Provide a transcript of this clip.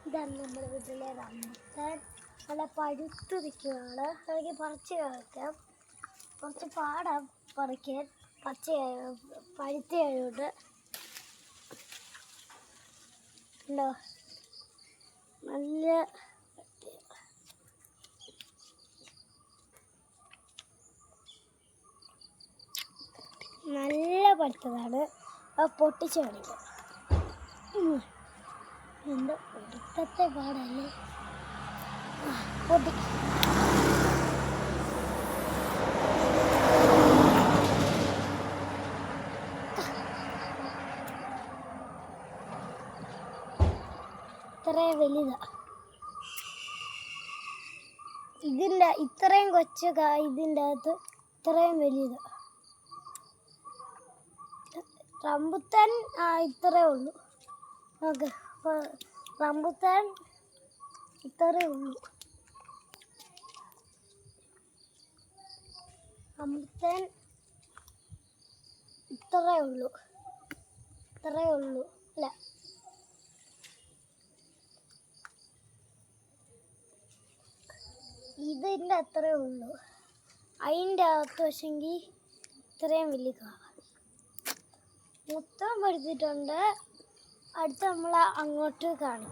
ഇതാണ് നമ്മുടെ വീട്ടിലെ റംബുട്ടാൻ. നല്ല പഴുത്ത് നിൽക്കുകയാണ്. അല്ലെങ്കിൽ പറിച്ച് കഴിക്കാം. കുറച്ച് പാടാം പറിക്കാൻ, പഴുത്തയായതുകൊണ്ട്. ഉണ്ടോ, നല്ല പഴുത്തതാണ്. പൊട്ടിച്ച് കാണിക്കാം. എൻ്റെ ഒടുക്കത്തെ പാടല്ലേ. പൊട്ടി ഇത്രയും വലുതാ. ഇത്രയും കൊച്ചു ഇതിൻ്റെ അകത്ത് ഇത്രയും വലുതാ. റംബുട്ടാൻ ഇത്രയേ ഉള്ളൂ. നോക്ക്, റംബുട്ടാൻ ഇത്രയേ ഉള്ളൂ. റംബുട്ടാൻ ഇത്രയേ ഉള്ളൂ. അല്ല, ഇതിൻ്റെ അത്രയേ ഉള്ളൂ. അതിൻ്റെ അകത്ത് പക്ഷെങ്കിൽ ഇത്രയും വലിയ മൊത്തം പഠിച്ചിട്ടുണ്ട്. അടുത്ത് നമ്മൾ അങ്ങോട്ട് കാണിക്കും.